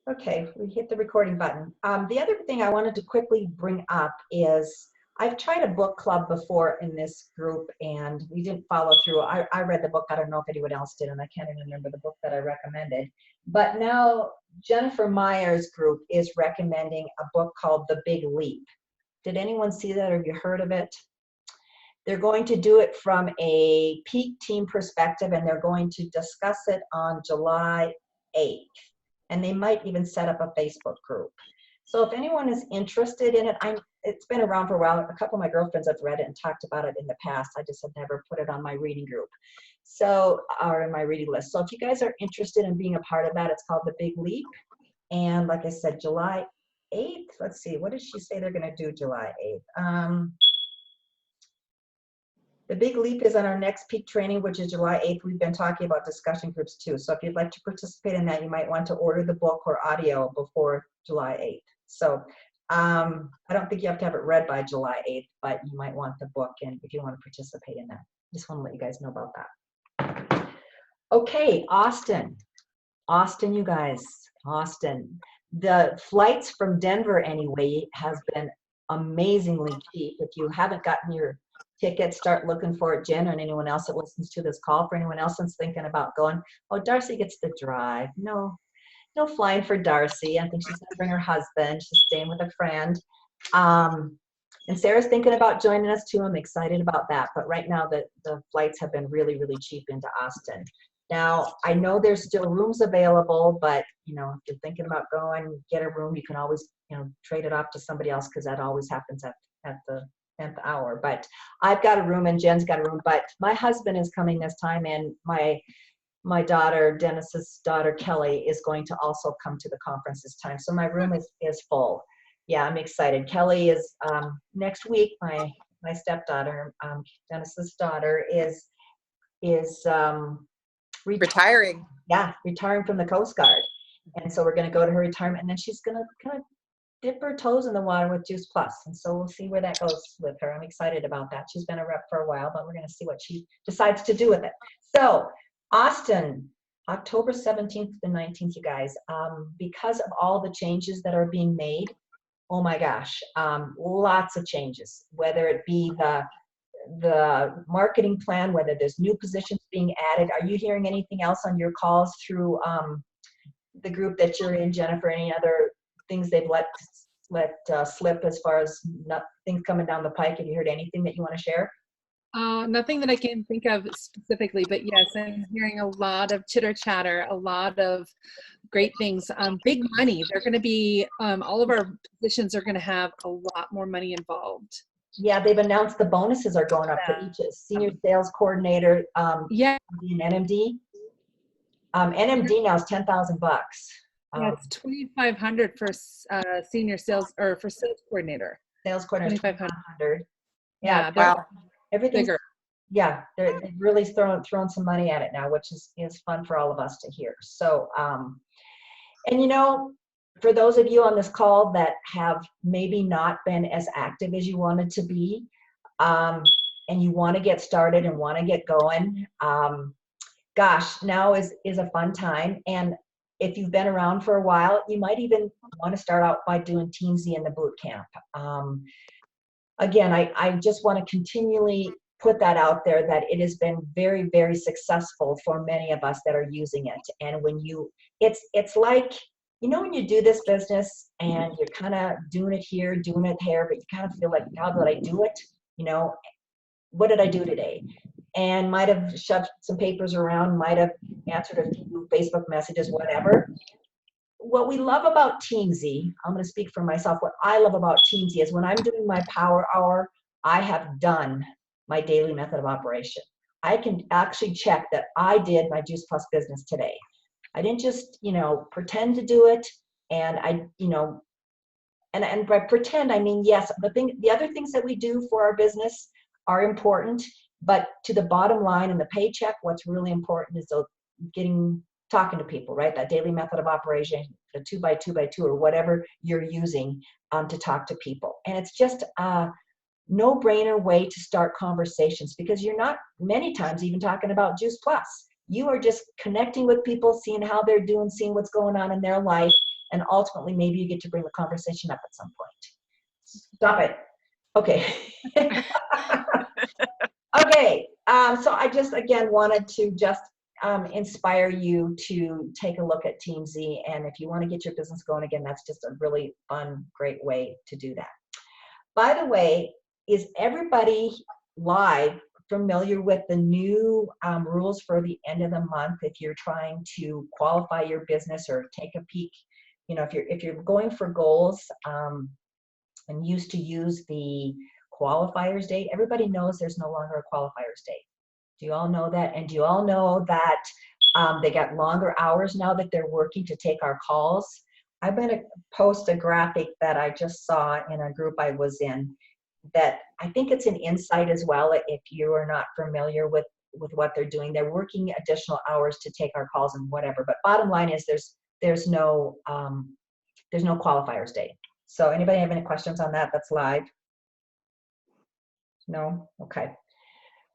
Okay, we hit the recording button. The other thing I wanted to quickly bring up is I've tried a book club before in this group and we didn't follow through. I read the book. I don't know if anyone else did, and I can't even remember the book that I recommended. But now Jennifer Meyer's group is recommending a book called The Big Leap. Did anyone see that or have you heard of it? They're going to do it from a peak team perspective and they're going to discuss it on July 8th. And they might even set up a Facebook group. So if anyone is interested in it, it's been around for a while. A couple of my girlfriends have read it and talked about it in the past. I just have never put it on my reading group. So, or in my reading list. So if you guys are interested in being a part of that, it's called The Big Leap. And like I said, July 8th, let's see, what did she say they're gonna do July 8th? The Big Leap is on our next peak training, which is July 8th. We've been talking about discussion groups too. So if you'd like to participate in that, you might want to order the book or audio before July 8th. So I don't think you have to have it read by July 8th, but you might want the book and if you want to participate in that. Just want to let you guys know about that. Okay, Austin. Austin, you guys, Austin. The flights from Denver anyway has been amazingly cheap. If you haven't gotten your tickets, start looking for it, Jen, and anyone else that listens to this call. For anyone else that's thinking about going, oh, Darcy gets to drive. No flying for Darcy. I think she's going to bring her husband. She's staying with a friend. And Sarah's thinking about joining us too. I'm excited about that. But right now the flights have been really, really cheap into Austin. Now, I know there's still rooms available, but if you're thinking about going, get a room, you can always, trade it off to somebody else because that always happens at the 10th hour. But I've got a room and Jen's got a room, but my husband is coming this time and my daughter, Dennis's daughter, Kelly, is going to also come to the conference this time. So my room is full. Yeah, I'm excited. Kelly is, next week, my stepdaughter, Dennis's daughter is retiring. Yeah, retiring from the Coast Guard. And so we're going to go to her retirement and then she's going to kind of dip her toes in the water with Juice Plus. And so we'll see where that goes with her. I'm excited about that. She's been a rep for a while, but we're going to see what she decides to do with it. So Austin, October 17th to 19th, you guys, because of all the changes that are being made, oh my gosh, lots of changes, whether it be the marketing plan, whether there's new positions being added. Are you hearing anything else on your calls through the group that you're in, Jennifer? Any other things they've let slip as far as things coming down the pike? Have you heard anything that you want to share? Nothing that I can think of specifically, but yes, I'm hearing a lot of chitter chatter, a lot of great things. Big money. They're going to be, all of our positions are going to have a lot more money involved. Yeah, they've announced the bonuses are going up for each senior sales coordinator. Yeah. And NMD. NMD now is $10,000. Yeah, it's $2,500 for senior sales or for sales coordinator. Sales coordinator, $2,500. Yeah, wow. Everything's bigger. Yeah, they've really thrown some money at it now, which is fun for all of us to hear. So, and for those of you on this call that have maybe not been as active as you wanted to be, and you want to get started and want to get going, gosh, now is a fun time. And if you've been around for a while, you might even want to start out by doing Teamsy in the boot camp. Again, I just want to continually put that out there that it has been very, very successful for many of us that are using it. And when it's like, when you do this business and you're kind of doing it here, doing it there, but you kind of feel like, how did I do it? What did I do today? And might have shoved some papers around, might have answered a few Facebook messages, whatever. What we love about Teamsy, I'm going to speak for myself, what I love about Teamsy is when I'm doing my power hour, I have done my daily method of operation. I can actually check that I did my Juice Plus business today. I didn't just, pretend to do it. And and by pretend, I mean, yes, the other things that we do for our business are important, but to the bottom line and the paycheck, what's really important is talking to people, right? That daily method of operation, the 2x2x2 or whatever you're using to talk to people. And it's just a no-brainer way to start conversations because you're not many times even talking about Juice Plus. You are just connecting with people, seeing how they're doing, seeing what's going on in their life, and ultimately maybe you get to bring the conversation up at some point. Stop it. Okay. Okay, so I just, again, wanted to just inspire you to take a look at TeamZ, and if you want to get your business going again, that's just a really fun, great way to do that. By the way, is everybody live familiar with the new rules for the end of the month if you're trying to qualify your business or take a peek? You know, if you're going for goals and used to use the qualifiers date, everybody knows there's no longer a qualifiers date. Do you all know that? And do you all know that they got longer hours now that they're working to take our calls? I'm going to post a graphic that I just saw in a group I was in that I think it's an insight as well. If you are not familiar with what they're doing, they're working additional hours to take our calls and whatever. But bottom line is there's no qualifiers date. So anybody have any questions on that? That's live. No? Okay.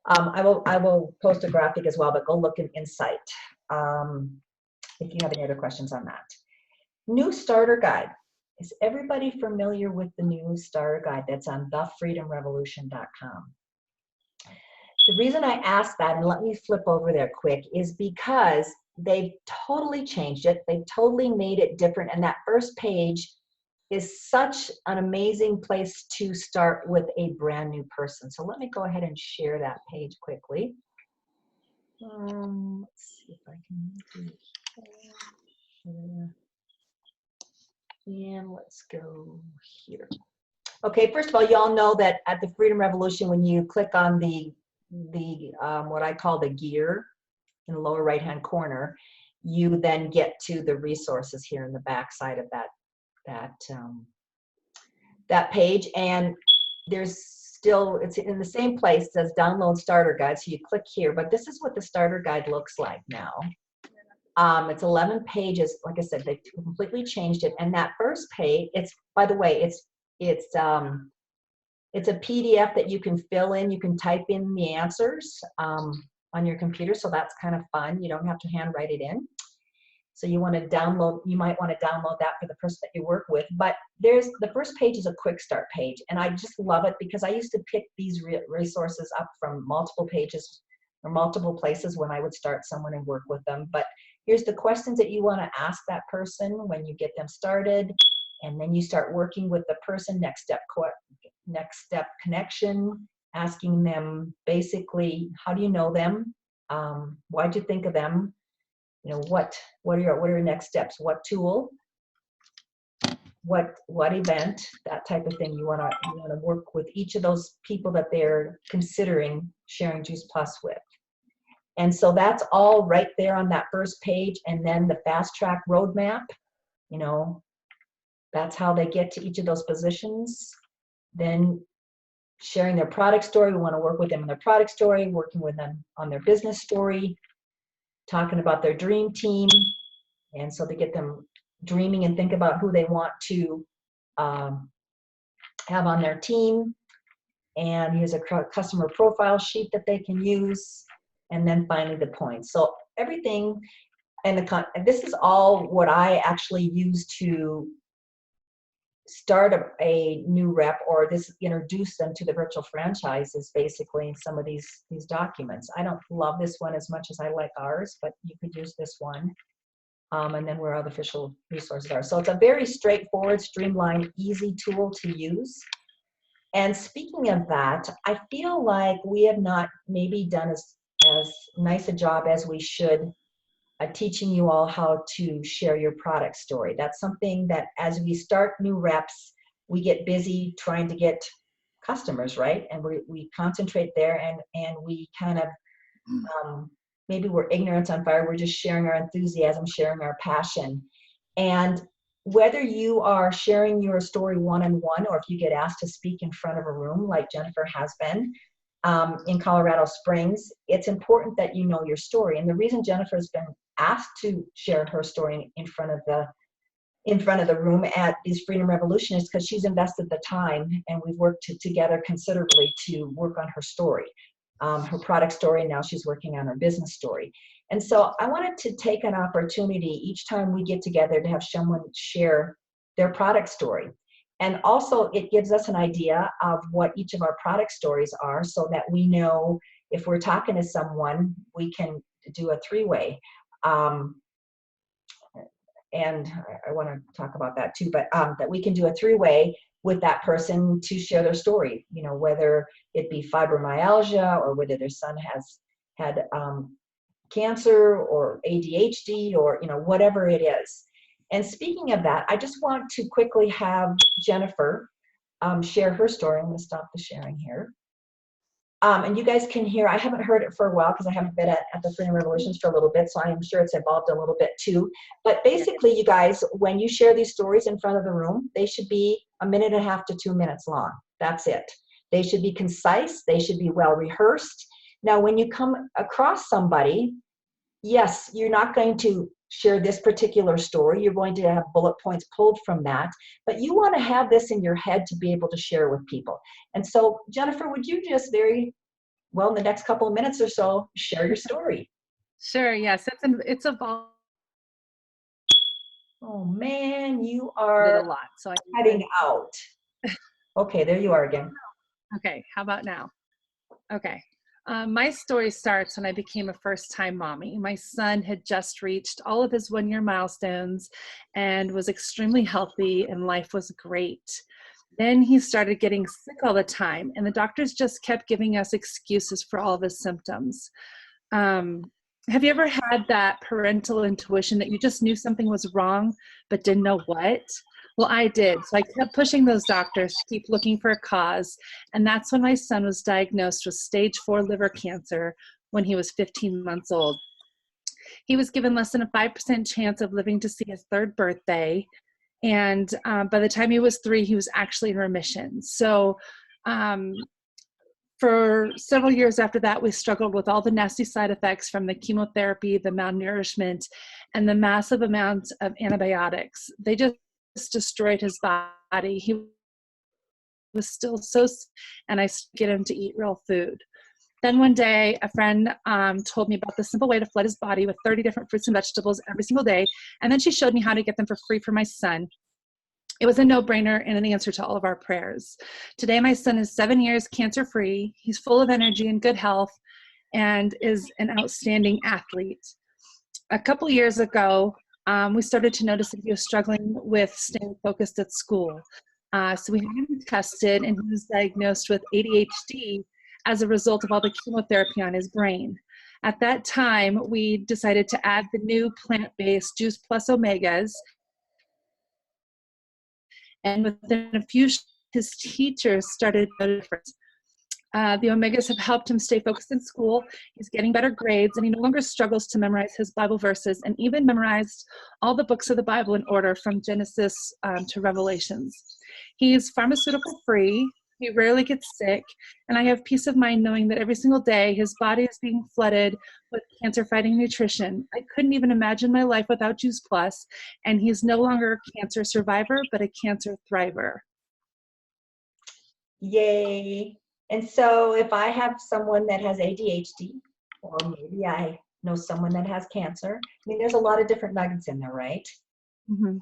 I will post a graphic as well, but go look in Insight if you have any other questions on that. New starter guide. Is everybody familiar with the new starter guide that's on thefreedomrevolution.com? The reason I asked that, and let me flip over there quick, is because they've totally changed it. They've totally made it different. And that first page is such an amazing place to start with a brand new person. So let me go ahead and share that page quickly. Let's see if I can do it here. And let's go here. Okay, first of all, you all know that at the Freedom Revolution, when you click on the what I call the gear in the lower right-hand corner, you then get to the resources here in the back side of that page, and there's still, it's in the same place, it says download starter guide, so you click here, but this is what the starter guide looks like now. It's 11 pages. Like I said, they completely changed it, and that first page, it's, by the way, it's a PDF that you can fill in. You can type in the answers on your computer, so that's kind of fun. You don't have to handwrite it in. So you want to download, you might want to download that for the person that you work with. But the first page is a quick start page. And I just love it because I used to pick these resources up from multiple pages or multiple places when I would start someone and work with them. But here's the questions that you want to ask that person when you get them started. And then you start working with the person, next step connection, asking them basically, how do you know them? Why'd you think of them? You know, what are your next steps? What tool? What event? That type of thing. You want to work with each of those people that they're considering sharing Juice Plus with. And so that's all right there on that first page. And then the fast track roadmap, you know, that's how they get to each of those positions. Then sharing their product story. We want to work with them on their product story, working with them on their business story, talking about their dream team. And so they get them dreaming and think about who they want to have on their team. And here's a customer profile sheet that they can use. And then finally the points. So everything, and this is all what I actually use to start a new rep, or this introduce them to the virtual franchise, is basically some of these documents. I don't love this one as much as I like ours, but you could use this one. And then where our official resources are. So it's a very straightforward, streamlined, easy tool to use. And speaking of that, I feel like we have not maybe done as nice a job as we should teaching you all how to share your product story. That's something that as we start new reps, we get busy trying to get customers, right? And we concentrate there, and we kind of, maybe we're ignorance on fire. We're just sharing our enthusiasm, sharing our passion. And whether you are sharing your story one-on-one, or if you get asked to speak in front of a room like Jennifer has been in Colorado Springs, it's important that you know your story. And the reason Jennifer's been asked to share her story in front of the room at these Freedom Revolution is because she's invested the time, and we've worked together considerably to work on her story, her product story, and now she's working on her business story. And so I wanted to take an opportunity each time we get together to have someone share their product story. And also it gives us an idea of what each of our product stories are so that we know if we're talking to someone, we can do a three-way. And I want to talk about that too, but that we can do a three-way with that person to share their story, you know, whether it be fibromyalgia or whether their son has had cancer or ADHD or, you know, whatever it is. And speaking of that, I just want to quickly have Jennifer share her story. I'm going to stop the sharing here. And you guys can hear, I haven't heard it for a while because I haven't been at the Freedom Revolutions for a little bit, so I'm sure it's evolved a little bit too. But basically, you guys, when you share these stories in front of the room, they should be 1.5 to 2 minutes long. That's it. They should be concise. They should be well rehearsed. Now, when you come across somebody, yes, you're not going to share this particular story. You're going to have bullet points pulled from that, but you want to have this in your head to be able to share with people. And so, Jennifer, would you just very well, in the next couple of minutes or so, share your story? Sure. Yes, it's evolved Oh man, you a are lot. So cutting out. Okay, there you are again. Okay, how about now? Okay. My story starts when I became a first-time mommy. My son had just reached all of his 1-year milestones and was extremely healthy, and life was great. Then he started getting sick all the time, and the doctors just kept giving us excuses for all of his symptoms. Have you ever had that parental intuition that you just knew something was wrong but didn't know what? Well, I did. So I kept pushing those doctors to keep looking for a cause. And that's when my son was diagnosed with stage 4 liver cancer when he was 15 months old. He was given less than a 5% chance of living to see his 3rd birthday. And by the time he was 3, he was actually in remission. So for several years after that, we struggled with all the nasty side effects from the chemotherapy, the malnourishment, and the massive amounts of antibiotics. They just destroyed his body. He was still so sick, and I get him to eat real food. Then one day, a friend told me about the simple way to flood his body with 30 different fruits and vegetables every single day, and then she showed me how to get them for free for my son. It was a no-brainer and an answer to all of our prayers. Today, my son is 7 years cancer-free. He's full of energy and good health and is an outstanding athlete. A couple years ago, we started to notice that he was struggling with staying focused at school. So we had him tested, and he was diagnosed with ADHD as a result of all the chemotherapy on his brain. At that time, we decided to add the new plant-based Juice Plus Omegas. And within a few, his teachers started to notice a difference. The Omegas have helped him stay focused in school. He's getting better grades, and he no longer struggles to memorize his Bible verses, and even memorized all the books of the Bible in order from Genesis to Revelations. He's pharmaceutical free. He rarely gets sick, and I have peace of mind knowing that every single day his body is being flooded with cancer-fighting nutrition. I couldn't even imagine my life without Juice Plus, and he's no longer a cancer survivor, but a cancer thriver. Yay. And so if I have someone that has ADHD, or maybe I know someone that has cancer, I mean, there's a lot of different nuggets in there, right? Mm-hmm.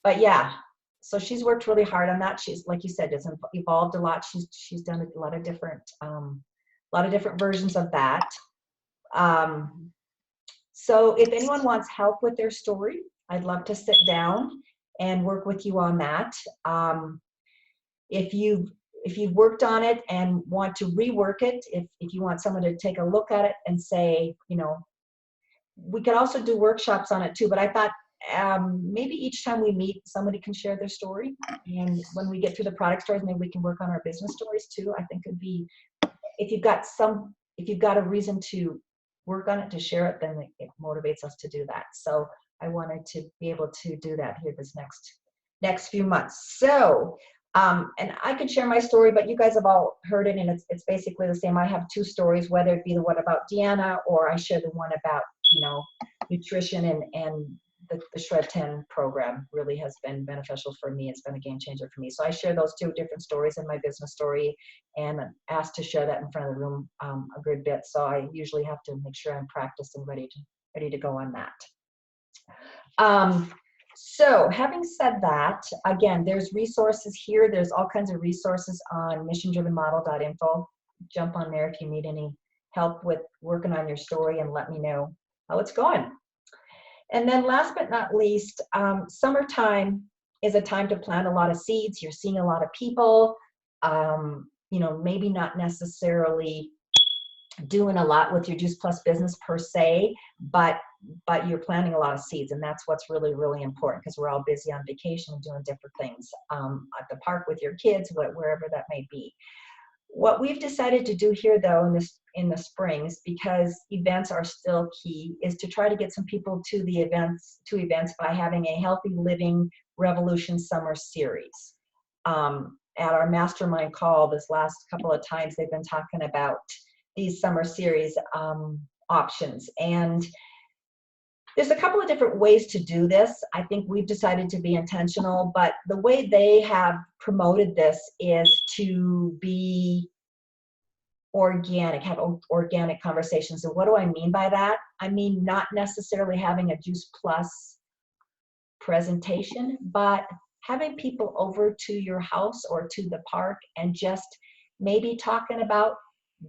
But yeah, so she's worked really hard on that. She's, like you said, it's evolved a lot. She's done a lot of different versions of that. So if anyone wants help with their story, I'd love to sit down and work with you on that. If you've worked on it and want to rework it, if you want someone to take a look at it and say, you know, we could also do workshops on it too, but I thought maybe each time we meet, somebody can share their story. And when we get through the product stories, maybe we can work on our business stories too. I think it'd be, if you've got a reason to work on it, to share it, then it motivates us to do that. So I wanted to be able to do that here this next few months. So, and I could share my story, but you guys have all heard it, and it's basically the same. I have 2 stories, whether it be the one about Deanna or I share the one about, you know, nutrition and the Shred 10 program really has been beneficial for me. It's been a game changer for me. So I share those two different stories in my business story, and I'm asked to share that in front of the room a good bit. So I usually have to make sure I'm practiced and ready to go on that. So having said that, again, there's resources here. There's all kinds of resources on missiondrivenmodel.info. Jump on there if you need any help with working on your story, and let me know how it's going. And then last but not least, summertime is a time to plant a lot of seeds. You're seeing a lot of people, you know, maybe not necessarily doing a lot with your Juice Plus business per se, but you're planting a lot of seeds, and that's what's really, really important, because we're all busy on vacation and doing different things at the park with your kids, wherever that may be. What we've decided to do here, though, in the springs, because events are still key, is to try to get some people to the events by having a Healthy Living Revolution Summer Series. At our mastermind call this last couple of times, they've been talking about these summer series options, and there's a couple of different ways to do this. I think we've decided to be intentional, but the way they have promoted this is to be organic, have organic conversations. So what do I mean by that? I mean not necessarily having a Juice Plus presentation, but having people over to your house or to the park and just maybe talking about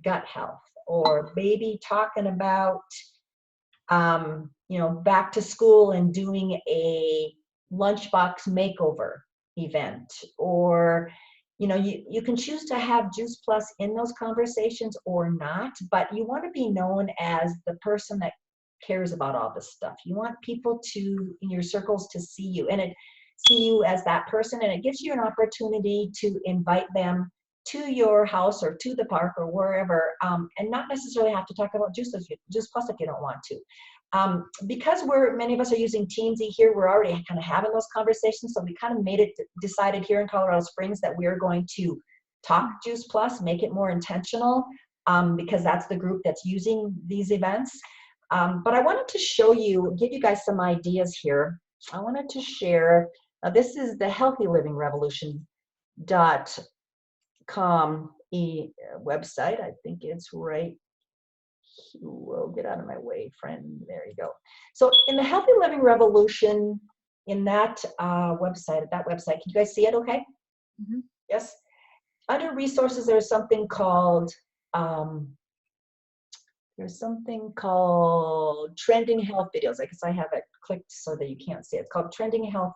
gut health, or maybe talking about you know, back to school and doing a lunchbox makeover event, or you know, you can choose to have Juice Plus in those conversations or not, but you want to be known as the person that cares about all this stuff. You want people to, in your circles, to see you, and see you as that person, and it gives you an opportunity to invite them to your house or to the park or wherever, and not necessarily have to talk about Juice Plus if you don't want to. Because many of us are using Teamsy here, we're already kind of having those conversations, so we kind of decided here in Colorado Springs that we're going to talk Juice Plus, make it more intentional, because that's the group that's using these events. But I wanted to show you, give you guys some ideas here. I wanted to share, this is the healthylivingrovolution.com website. I think it's right. Whoa, get out of my way, friend. There you go. So in the Healthy Living Revolution, in that website, can you guys see it okay? Mm-hmm. Yes. Under resources, there's something called trending health videos. I guess I have it clicked so that you can't see it. It's called trending health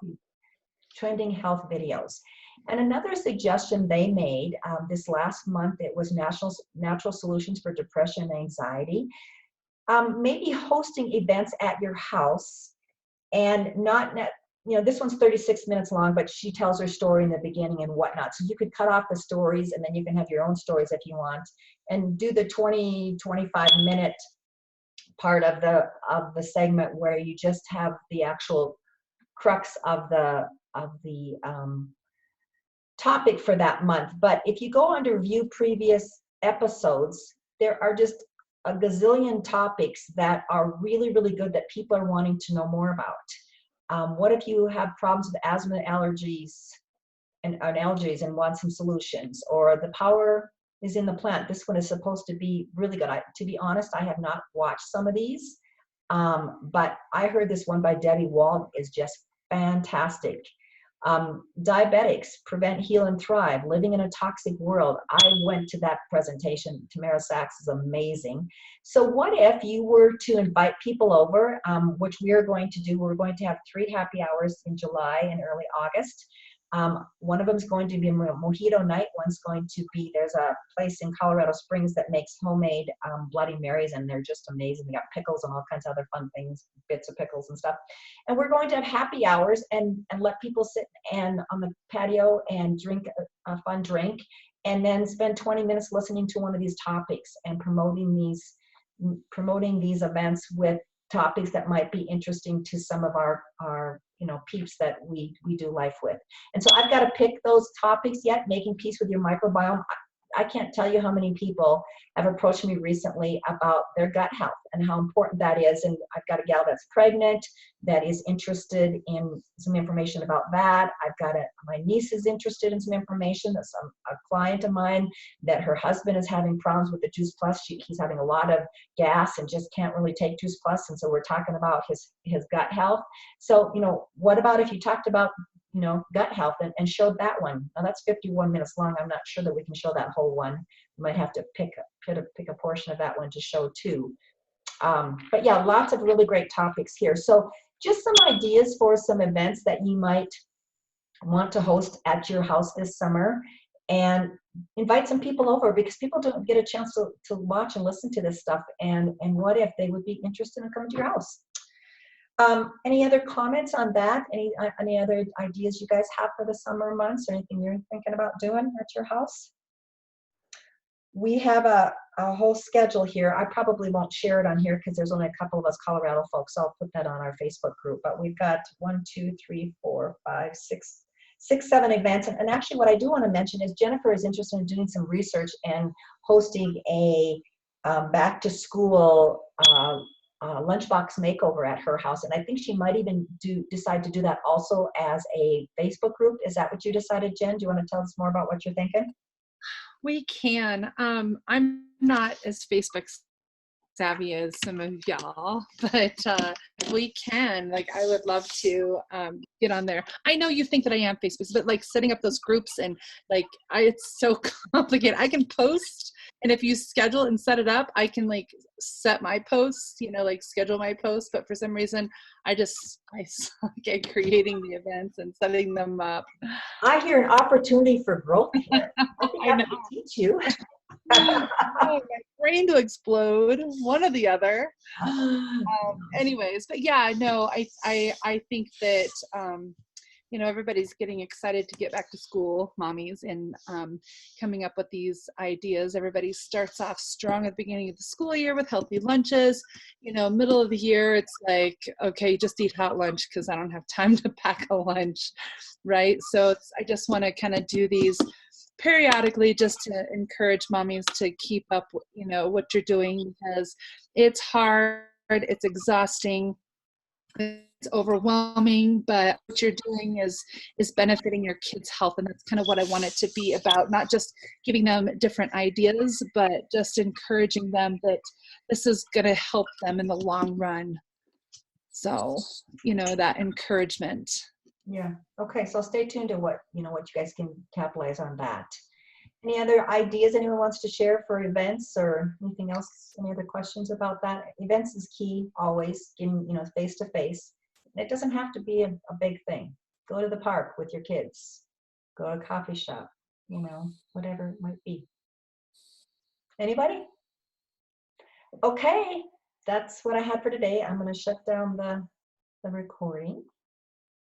videos. And another suggestion they made this last month, it was Natural Solutions for Depression and Anxiety. Maybe hosting events at your house, and you know, this one's 36 minutes long, but she tells her story in the beginning and whatnot. So you could cut off the stories, and then you can have your own stories if you want, and do the 20-25-minute part of the segment where you just have the actual crux of the topic for that month. But if you go under view previous episodes, there are just a gazillion topics that are really, really good that people are wanting to know more about. What if you have problems with asthma, allergies, and want some solutions? Or the power is in the plant. This one is supposed to be really good. To be honest, I have not watched some of these, but I heard this one by Debbie Wald is just fantastic. Diabetics, Prevent, Heal, and Thrive, Living in a Toxic World. I went to that presentation. Tamara Sachs is amazing. So what if you were to invite people over, which we are going to do. We're going to have 3 happy hours in July and early August. One of them is going to be Mojito Night. One's going to be, there's a place in Colorado Springs that makes homemade Bloody Marys, and they're just amazing. They got pickles and all kinds of other fun things, bits of pickles and stuff. And we're going to have happy hours and let people sit on the patio and drink a fun drink, and then spend 20 minutes listening to one of these topics and promoting these events with topics that might be interesting to some of our peeps that we do life with. And so I've got to pick those topics yet. Making peace with your microbiome. I can't tell you how many people have approached me recently about their gut health and how important that is. And I've got a gal that's pregnant that is interested in some information about that. I've got my niece is interested in some information. That's a client of mine that her husband is having problems with the Juice Plus. He's having a lot of gas and just can't really take Juice Plus. And so we're talking about his gut health. So, what about if you talked about gut health and showed that one? Now that's 51 minutes long. I'm not sure that we can show that whole one. We might have to pick a portion of that one to show too. But yeah, lots of really great topics here. So just some ideas for some events that you might want to host at your house this summer, and invite some people over, because people don't get a chance to watch and listen to this stuff. And what if they would be interested in coming to your house? Any other comments on that? Any other ideas you guys have for the summer months, or anything you're thinking about doing at your house? We have a whole schedule here. I probably won't share it on here because there's only a couple of us Colorado folks. I'll put that on our Facebook group. But we've got 1, 2, 3, 4, 5, 6, 7 events. And actually what I do want to mention is Jennifer is interested in doing some research and hosting a back to school lunchbox makeover at her house. And I think she might even decide to do that also as a Facebook group. Is that what you decided, Jen? Do you want to tell us more about what you're thinking? We can. I'm not as Facebook savvy as some of y'all, but we can. Like, I would love to get on there. I know you think that I am Facebook, but like setting up those groups and like, it's so complicated. I can post, and if you schedule and set it up, I can like set my posts, like schedule my posts. But for some reason, I suck at creating the events and setting them up. I hear an opportunity for growth here. I think I can teach you. Oh, my brain to explode, one or the other. Anyways, but yeah, no, I think that everybody's getting excited to get back to school, mommies, and coming up with these ideas. Everybody starts off strong at the beginning of the school year with healthy lunches. Middle of the year, it's like, okay, just eat hot lunch because I don't have time to pack a lunch, right? So I just want to kind of do these periodically just to encourage mommies to keep up, what you're doing, because it's hard, it's exhausting, it's overwhelming, but what you're doing is benefiting your kids' health. And that's kind of what I want it to be about, not just giving them different ideas, but just encouraging them that this is going to help them in the long run. So, that encouragement. Yeah. Okay. So stay tuned to what you guys can capitalize on that. Any other ideas anyone wants to share for events or anything else? Any other questions about that? Events is key, always, getting, face to face. It doesn't have to be a big thing. Go to the park with your kids. Go to a coffee shop, whatever it might be. Anybody? Okay. That's what I had for today. I'm going to shut down the recording.